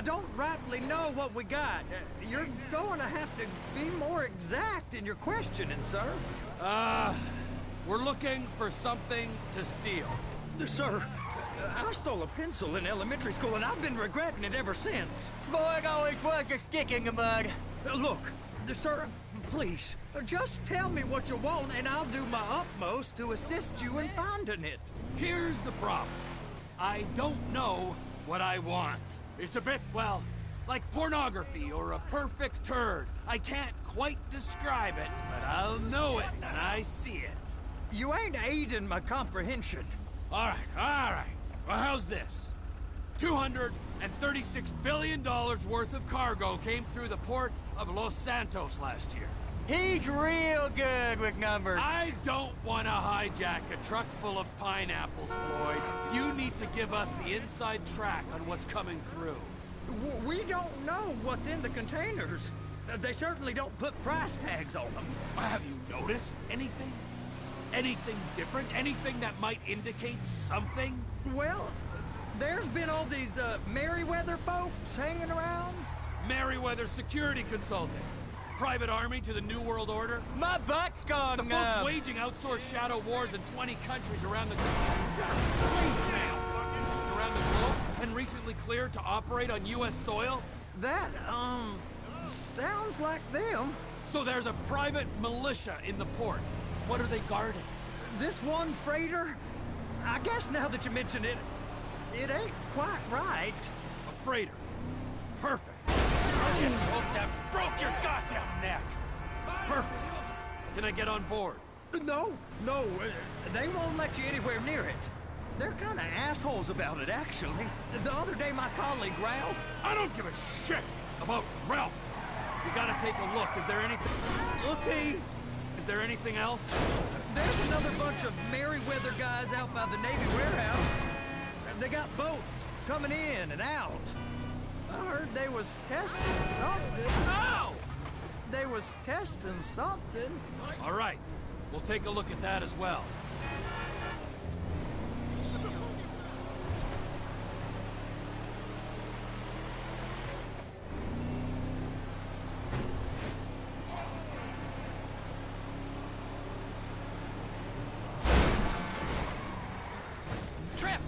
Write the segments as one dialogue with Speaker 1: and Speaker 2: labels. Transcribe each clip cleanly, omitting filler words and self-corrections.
Speaker 1: don't rightly know what we got. You're going to have to be more exact in your questioning, sir.
Speaker 2: We're looking for something to steal.
Speaker 1: Sir, I stole a pencil in elementary school, and I've been regretting it ever since.
Speaker 3: Boy, it always was a stick in the mud.
Speaker 1: Look, sir, please, just tell me what you want, and I'll do my utmost to assist you in finding it.
Speaker 2: Here's the problem. I don't know what I want. It's a bit, well, like pornography or a perfect turd. I can't quite describe it, but I'll know it when I see it.
Speaker 1: You ain't aiding my comprehension.
Speaker 2: All right. Well, how's this? $236 billion worth of cargo came through the port of Los Santos last year.
Speaker 3: He's real good with numbers.
Speaker 2: I don't want to hijack a truck full of pineapples, Floyd. You need to give us the inside track on what's coming through.
Speaker 1: We don't know what's in the containers. They certainly don't put price tags on them.
Speaker 2: Have you noticed anything? Anything different? Anything that might indicate something?
Speaker 1: Well, there's been all these Merryweather folks hanging around.
Speaker 2: Merryweather Security Consulting. Private army to the New World Order.
Speaker 3: My butt's gone
Speaker 2: The folks waging outsourced shadow wars in 20 countries around the around the globe, and recently cleared to operate on U.S. soil.
Speaker 1: That, sounds like them.
Speaker 2: So there's a private militia in the port. What are they guarding?
Speaker 1: This one freighter? I guess now that you mention it, it ain't quite right.
Speaker 2: A freighter. Perfect. I just hope that broke your goddamn neck. Perfect. Can I get on board?
Speaker 1: No, they won't let you anywhere near it. They're kind of assholes about it, actually. The other day, my colleague, Ralph...
Speaker 2: I don't give a shit about Ralph. We gotta take a look. Is there anything...
Speaker 1: Okay.
Speaker 2: Is there anything else?
Speaker 1: There's another bunch of Merryweather guys out by the Navy warehouse. They got boats coming in and out. I heard they was testing something.
Speaker 2: No!
Speaker 1: They was testing something.
Speaker 2: All right. We'll take a look at that as well. Trip!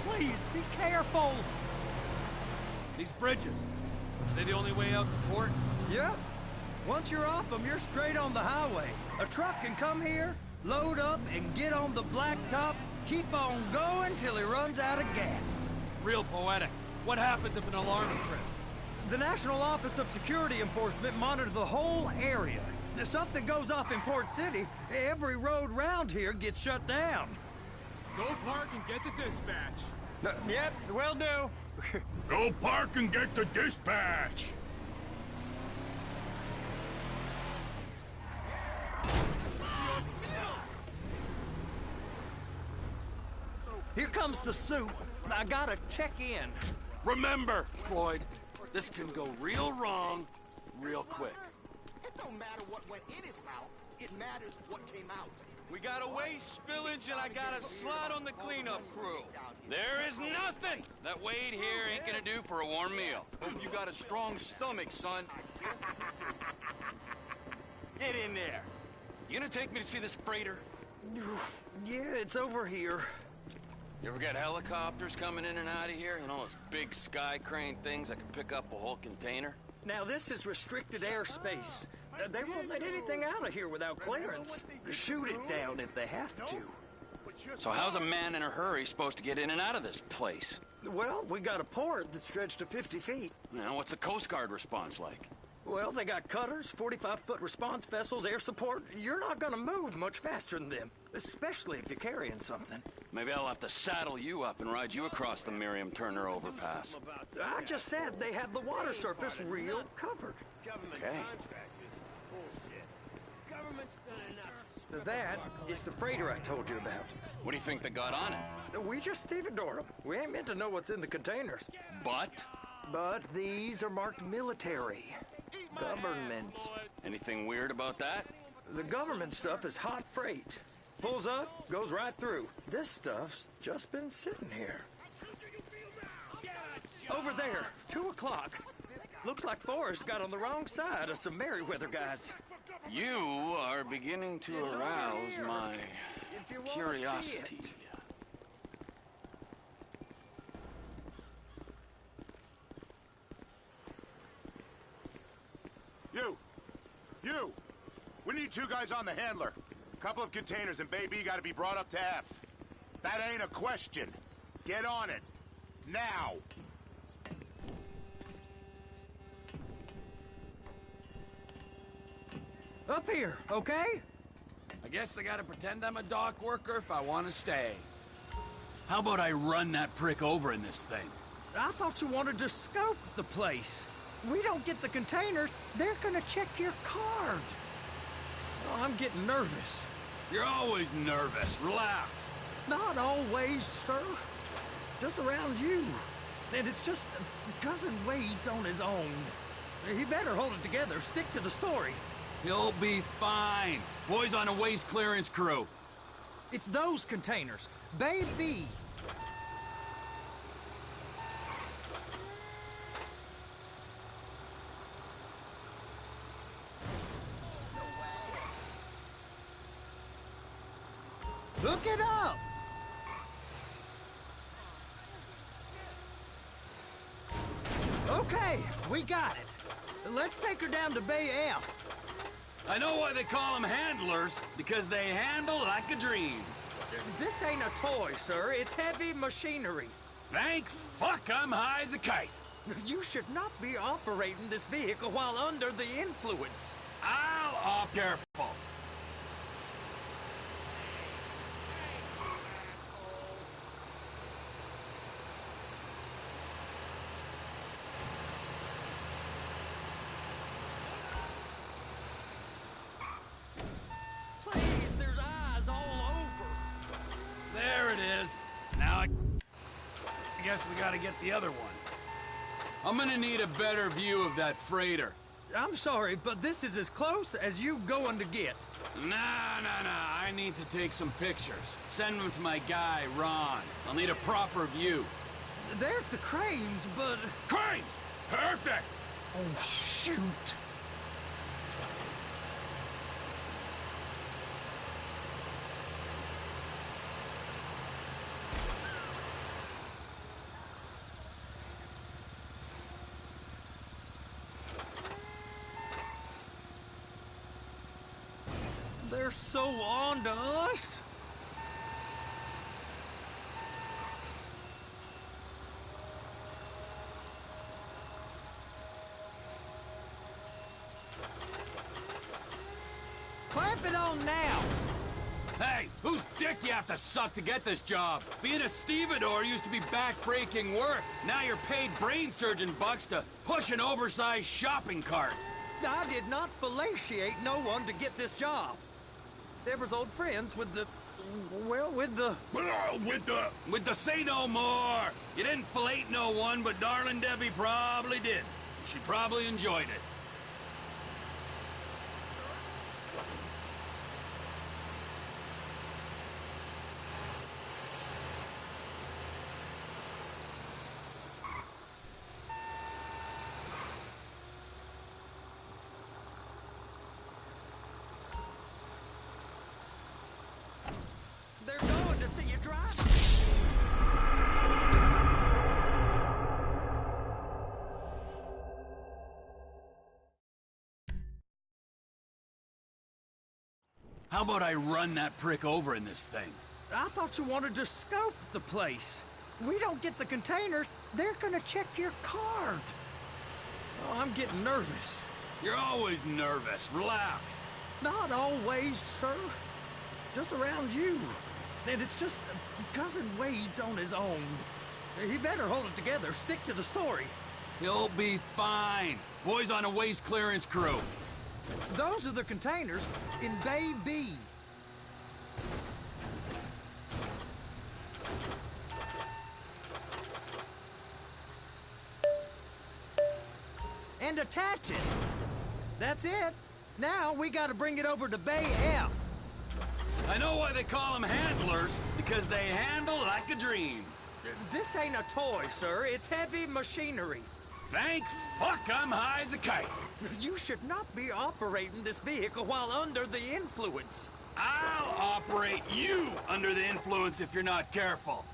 Speaker 1: Please, be careful!
Speaker 2: These bridges, are they the only way out the port?
Speaker 1: Yep. Once you're off them, you're straight on the highway. A truck can come here, load up, and get on the blacktop, keep on going till he runs out of gas.
Speaker 2: Real poetic. What happens if an alarm's tripped?
Speaker 1: The National Office of Security Enforcement monitors the whole area. If something goes off in Port City, every road round here gets shut down.
Speaker 4: Go park and get the dispatch.
Speaker 1: Yep, will do.
Speaker 4: Go park and get the dispatch.
Speaker 1: Here comes the soup. I gotta check in.
Speaker 2: Remember, Floyd, this can go real wrong, real quick.
Speaker 5: It don't matter what went in his mouth. It matters what came out.
Speaker 6: We got a waste spillage and I got a slot on the cleanup crew. There is nothing that Wade here ain't gonna do for a warm meal. Hope you got a strong stomach, son. Get in there. You gonna take me to see this freighter?
Speaker 1: Yeah, it's over here.
Speaker 6: You ever got helicopters coming in and out of here? You know, those big sky crane things that can pick up a whole container?
Speaker 1: Now, this is restricted airspace. They won't let anything out of here without clearance. Shoot it down if they have to.
Speaker 6: So how's a man in a hurry supposed to get in and out of this place?
Speaker 1: Well, we got a port that stretched to 50 feet.
Speaker 6: You know, what's the Coast Guard response like?
Speaker 1: Well, they got cutters, 45-foot response vessels, air support. You're not gonna move much faster than them, especially if you're carrying something.
Speaker 6: Maybe I'll have to saddle you up and ride you across the Miriam Turner overpass.
Speaker 1: I just said they have the water surface real covered.
Speaker 6: Okay.
Speaker 1: That is the freighter I told you about.
Speaker 6: What do you think they got on it?
Speaker 1: We just stevedore them. We ain't meant to know what's in the containers.
Speaker 6: But?
Speaker 1: But these are marked military. Government.
Speaker 6: Anything weird about that?
Speaker 1: The government stuff is hot freight. Pulls up, goes right through. This stuff's just been sitting here. Over there, 2 o'clock. Looks like Forrest got on the wrong side of some Merryweather guys.
Speaker 6: You are beginning to arouse my
Speaker 1: If you wanna
Speaker 6: curiosity.
Speaker 1: see it.
Speaker 7: You! We need 2 guys on the handler. Couple of containers and Bay B gotta be brought up to F. That ain't a question. Get on it. Now!
Speaker 1: Up here, okay?
Speaker 2: I guess I gotta pretend I'm a dock worker if I want to stay. How about I run that prick over in this thing?
Speaker 1: I thought you wanted to scope the place. We don't get the containers, they're gonna check your card. Oh, I'm getting nervous.
Speaker 2: You're always nervous. Relax.
Speaker 1: Not always, sir. Just around you. And it's just Cousin Wade's on his own. He better hold it together, stick to the story.
Speaker 2: He'll be fine. Boys on a waste clearance crew.
Speaker 1: It's those containers. Baby. Look it up! Okay, we got it. Let's take her down to Bay F.
Speaker 2: I know why they call them handlers, because they handle like a dream.
Speaker 1: This ain't a toy, sir. It's heavy machinery.
Speaker 2: Thank fuck I'm high as a kite.
Speaker 1: You should not be operating this vehicle while under the influence.
Speaker 2: I'll careful.
Speaker 1: Please, there's eyes all over.
Speaker 2: There it is. Now I guess we gotta get the other one. I'm gonna need a better view of that freighter.
Speaker 1: I'm sorry, but this is as close as you going to get.
Speaker 2: Nah. I need to take some pictures. Send them to my guy, Ron. I'll need a proper view.
Speaker 1: There's the cranes, but...
Speaker 2: Cranes! Perfect!
Speaker 1: Oh, shoot. They're so on to us. Clamp it on now.
Speaker 2: Hey, whose dick you have to suck to get this job? Being a stevedore used to be back-breaking work. Now you're paid brain surgeon bucks to push an oversized shopping cart.
Speaker 1: I did not fellatiate no one to get this job. Deborah's old friends with the... well, with the...
Speaker 2: With the say no more. You didn't fillet no one, but darling Debbie probably did. She probably enjoyed it.
Speaker 1: They're going to see you drive.
Speaker 2: How about I run that prick over in this thing?
Speaker 1: I thought you wanted to scope the place. We don't get the containers, they're gonna check your card. Oh, I'm getting nervous.
Speaker 2: You're always nervous. Relax.
Speaker 1: Not always, sir. Just around you. And it's just Cousin Wade's on his own. He better hold it together, stick to the story.
Speaker 2: He'll be fine. Boys on a waste clearance crew.
Speaker 1: Those are the containers in Bay B. And attach it. That's it. Now we gotta bring it over to Bay F.
Speaker 2: I know why they call them handlers, because they handle like a dream.
Speaker 1: This ain't a toy, sir. It's heavy machinery.
Speaker 2: Thank fuck I'm high as a kite.
Speaker 1: You should not be operating this vehicle while under the influence.
Speaker 2: I'll operate you under the influence if you're not careful.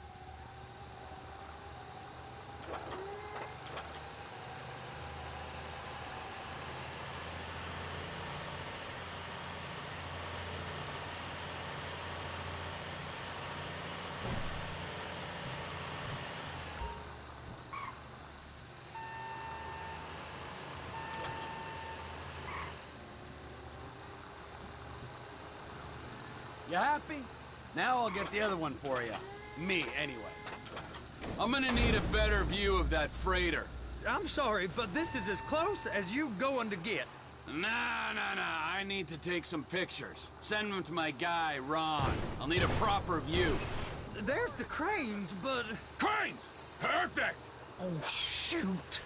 Speaker 2: You happy? Now I'll get the other one for you. Me, anyway. I'm gonna need a better view of that freighter.
Speaker 1: I'm sorry, but this is as close as you going to get.
Speaker 2: Nah. I need to take some pictures. Send them to my guy, Ron. I'll need a proper view.
Speaker 1: There's the cranes, but...
Speaker 2: Cranes! Perfect!
Speaker 1: Oh, shoot.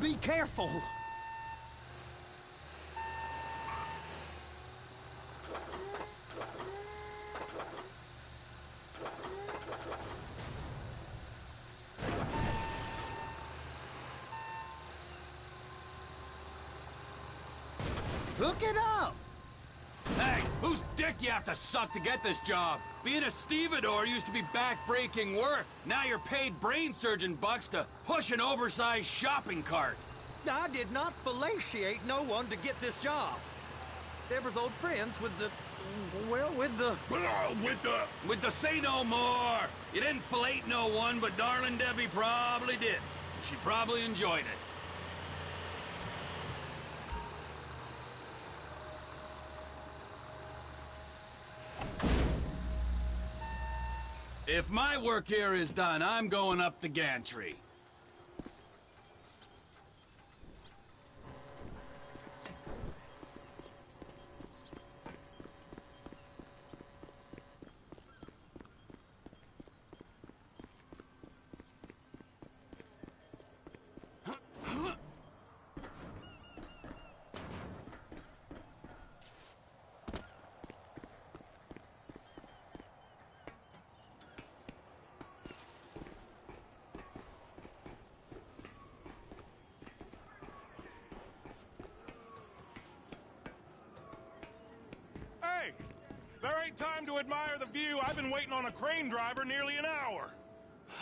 Speaker 1: Be careful. Hook it up!
Speaker 2: Hey, whose dick you have to suck to get this job? Being a stevedore used to be back-breaking work. Now you're paid brain surgeon bucks to push an oversized shopping cart.
Speaker 1: I did not fellatiate no one to get this job. Deborah's old friends with the... well, with the...
Speaker 2: With the say no more. You didn't fillet no one, but darling Debbie probably did. She probably enjoyed it. If my work here is done, I'm going up the gantry.
Speaker 8: Hey, there ain't time to admire the view. I've been waiting on a crane driver nearly an hour.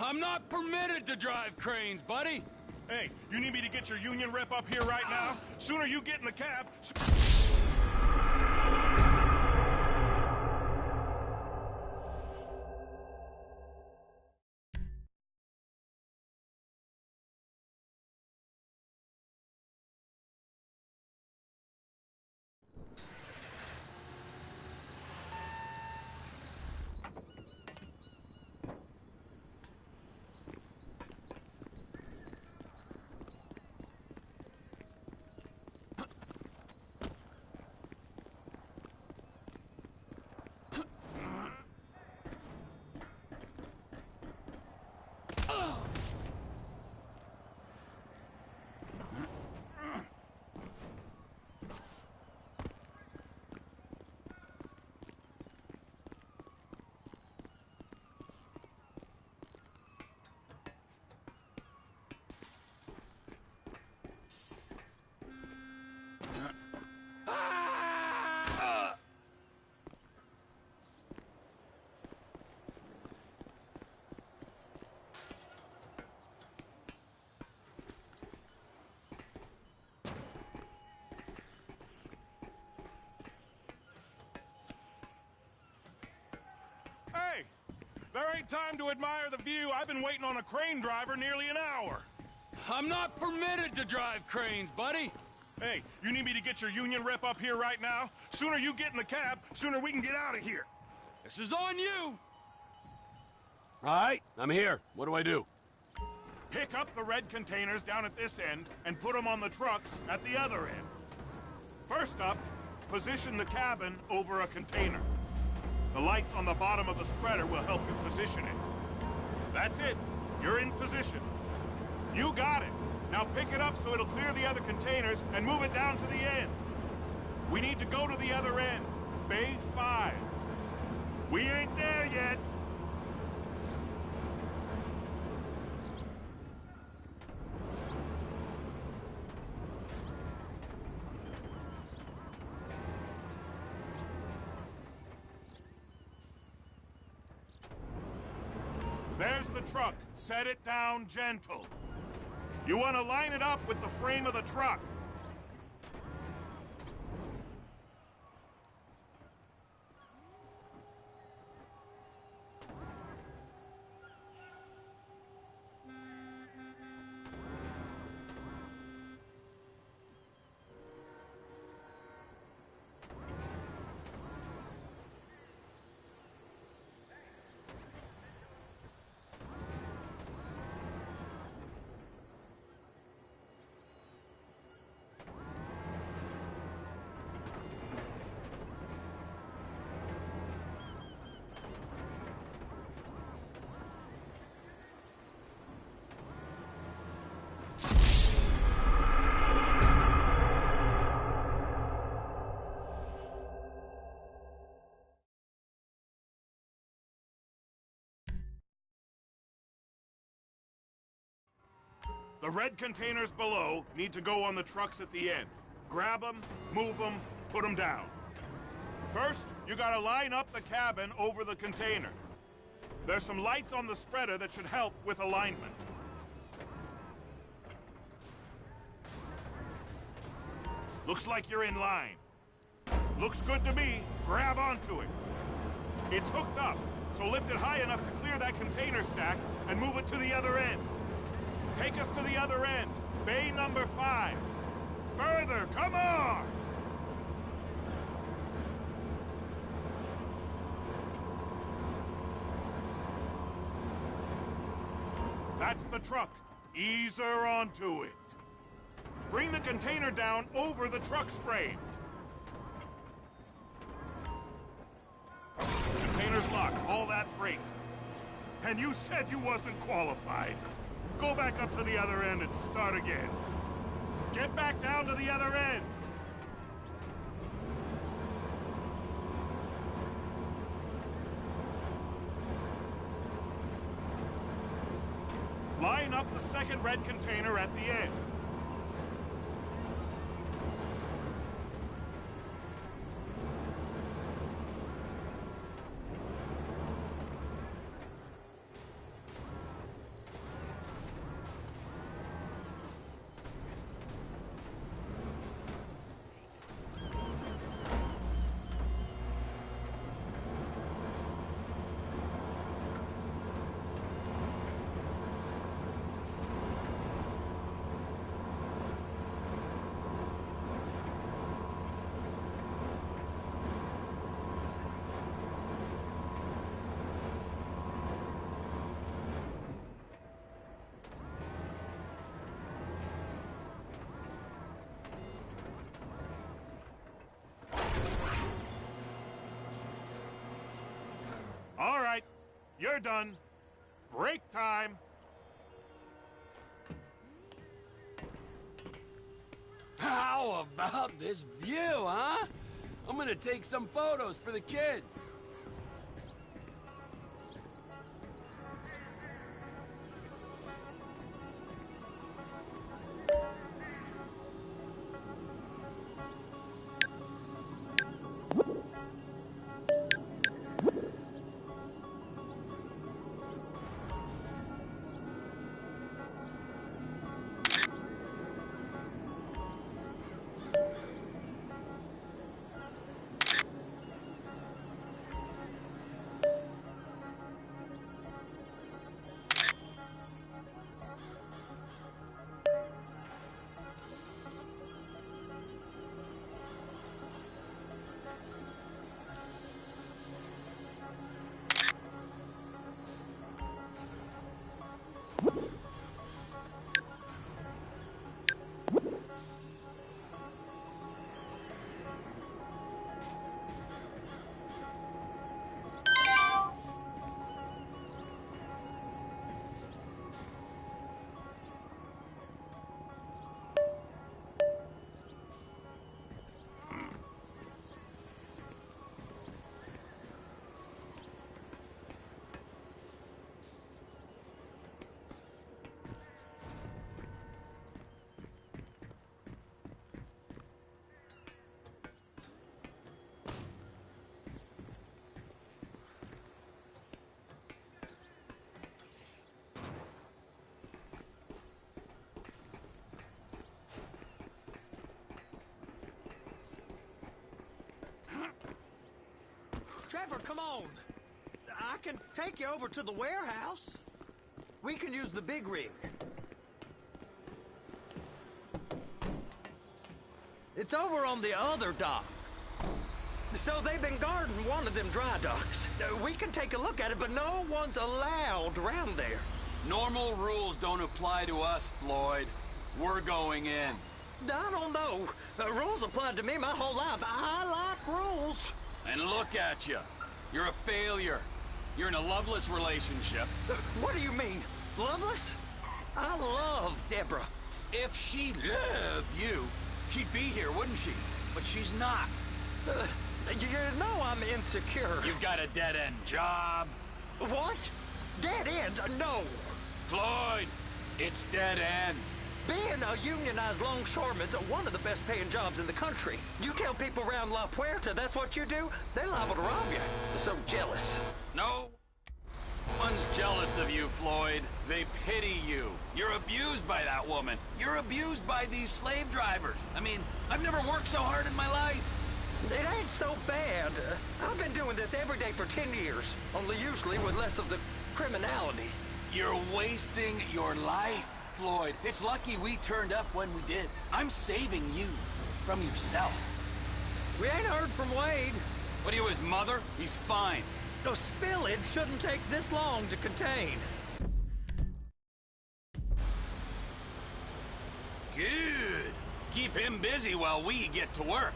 Speaker 2: I'm not permitted to drive cranes, buddy.
Speaker 8: Hey, you need me to get your union rep up here right now? Sooner you get in the cab... Hey, there ain't time to admire the view. I've been waiting on a crane driver nearly an hour.
Speaker 2: I'm not permitted to drive cranes, buddy.
Speaker 8: Hey, you need me to get your union rep up here right now? Sooner you get in the cab, sooner we can get out of here.
Speaker 2: This is on you. All right, I'm here. What do I do?
Speaker 8: Pick up the red containers down at this end and put them on the trucks at the other end. First up, position the cabin over a container. The lights on the bottom of the spreader will help you position it. That's it. You're in position. You got it. Now pick it up so it'll clear the other containers and move it down to the end. We need to go to the other end. Bay 5. We ain't there yet. There's the truck. Set it down gentle. You want to line it up with the frame of the truck. The red containers below need to go on the trucks at the end. Grab them, move them, put them down. First, you gotta line up the cabin over the container. There's some lights on the spreader that should help with alignment. Looks like you're in line. Looks good to me. Grab onto it. It's hooked up, so lift it high enough to clear that container stack and move it to the other end. Take us to the other end, bay number 5. Further, come on! That's the truck. Ease her onto it. Bring the container down over the truck's frame. Container's locked, all that freight. And you said you wasn't qualified. Go back up to the other end and start again. Get back down to the other end. Line up the second red container at the end. All right, you're done. Break time.
Speaker 2: How about this view, huh? I'm gonna take some photos for the kids.
Speaker 1: Trevor, come on. I can take you over to the warehouse. We can use the big rig. It's over on the other dock. So they've been guarding one of them dry docks. We can take a look at it, but no one's allowed around there.
Speaker 2: Normal rules don't apply to us, Floyd. We're going in.
Speaker 1: I don't know. Rules applied to me my whole life. I like rules.
Speaker 2: And look at you. You're a failure. You're in a loveless relationship.
Speaker 1: What do you mean? Loveless? I love Deborah.
Speaker 2: If she loved you, she'd be here, wouldn't she? But she's not.
Speaker 1: You know I'm insecure.
Speaker 2: You've got a dead-end job.
Speaker 1: What? Dead end? No.
Speaker 2: Floyd, it's dead end.
Speaker 1: Being a unionized longshoreman's one of the best paying jobs in the country. You tell people around La Puerta that's what you do, they're liable to rob you. They're so jealous.
Speaker 2: No one's jealous of you, Floyd. They pity you. You're abused by that woman. You're abused by these slave drivers. I mean, I've never worked so hard in my life.
Speaker 1: It ain't so bad. I've been doing this every day for 10 years, only usually with less of the criminality.
Speaker 2: You're wasting your life, Floyd. It's lucky we turned up when we did. I'm saving you from yourself.
Speaker 1: We ain't heard from Wade.
Speaker 2: What are you, his mother? He's fine.
Speaker 1: The spillage shouldn't take this long to contain.
Speaker 2: Good. Keep him busy while we get to work.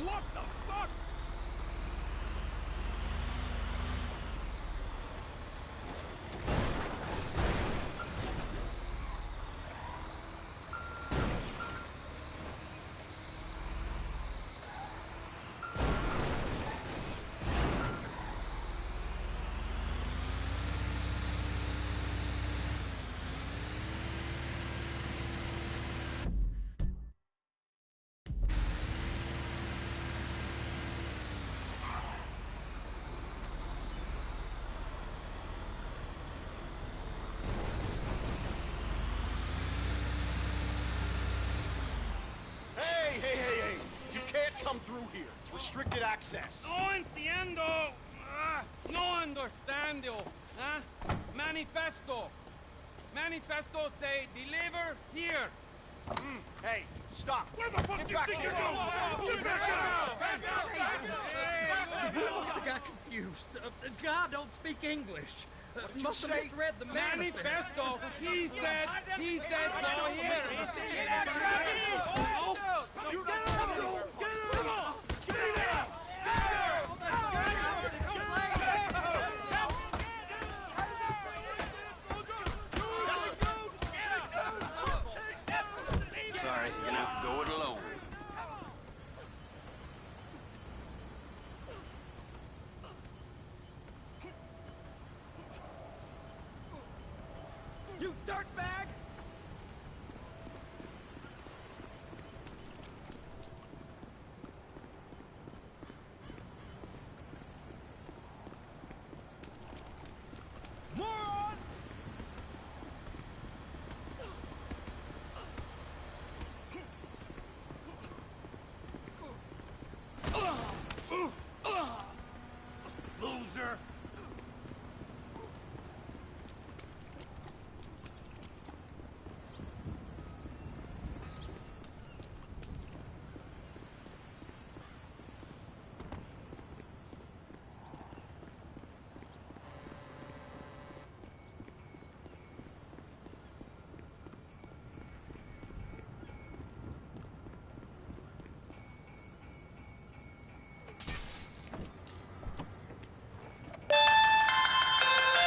Speaker 8: What the fuck?
Speaker 5: Hey! You can't come through here. It's restricted access.
Speaker 4: No entiendo. No understando. Huh? Manifesto. Manifesto say deliver here.
Speaker 5: Hey, stop.
Speaker 8: Where the fuck
Speaker 5: Get
Speaker 8: do you
Speaker 5: back
Speaker 8: think
Speaker 5: here.
Speaker 8: you're going? Get back out!
Speaker 1: We must have got confused. God don't speak English. Must have
Speaker 5: say?
Speaker 1: misread the manifest.
Speaker 4: Manifesto. He said go here.
Speaker 8: You get out! Get out! Get out!
Speaker 2: Sorry, you're gonna have to go it alone.
Speaker 1: You dirtbag!
Speaker 8: Moron!
Speaker 2: Loser!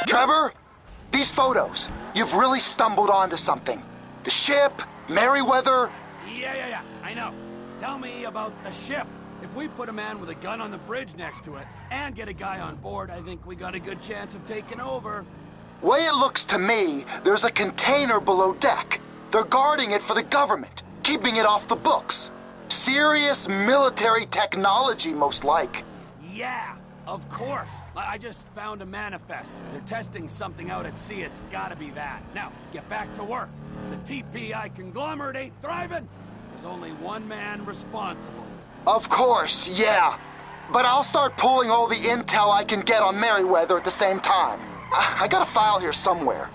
Speaker 9: Trevor, these photos, you've really stumbled onto something. The ship, Merryweather.
Speaker 2: Yeah, I know. Tell me about the ship. If we put a man with a gun on the bridge next to it, and get a guy on board, I think we got a good chance of taking over.
Speaker 9: Way it looks to me, there's a container below deck. They're guarding it for the government, keeping it off the books. Serious military technology, most like.
Speaker 2: Yeah, of course. I just found a manifest. They're testing something out at sea. It's gotta be that. Now, get back to work. The TPI conglomerate ain't thriving. There's only one man responsible.
Speaker 9: Of course, yeah. But I'll start pulling all the intel I can get on Merryweather at the same time. I got a file here somewhere.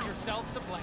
Speaker 2: Yourself to blame.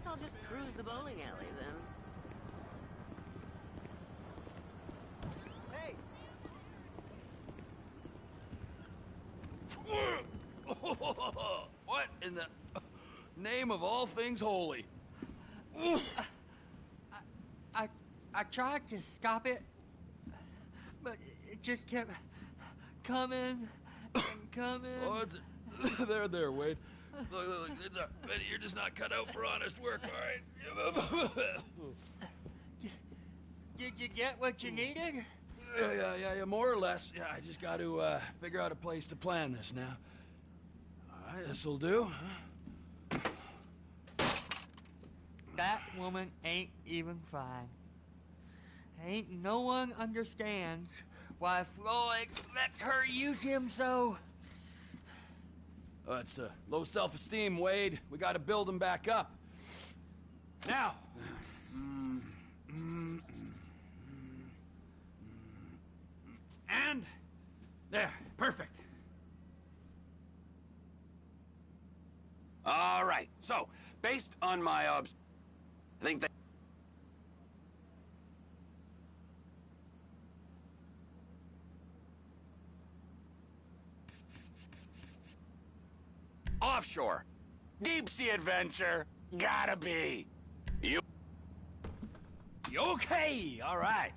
Speaker 10: I'll just cruise the bowling alley then.
Speaker 6: Hey! What in the name of all things holy?
Speaker 3: I tried to stop it, but it just kept coming and coming.
Speaker 6: Oh, it's there, Wade. Look, Betty, you're just not cut out for honest work, all right?
Speaker 3: Did you get what you needed?
Speaker 2: Yeah, more or less. Yeah, I just got to figure out a place to plan this now. All right, this'll do.
Speaker 3: That woman ain't even fine. Ain't no one understands why Floyd lets her use him so.
Speaker 2: It's low self-esteem, Wade. We got to build him back up. Now. And there, perfect. All right. So, based on my I think that offshore, deep sea adventure, gotta be. You okay? All right.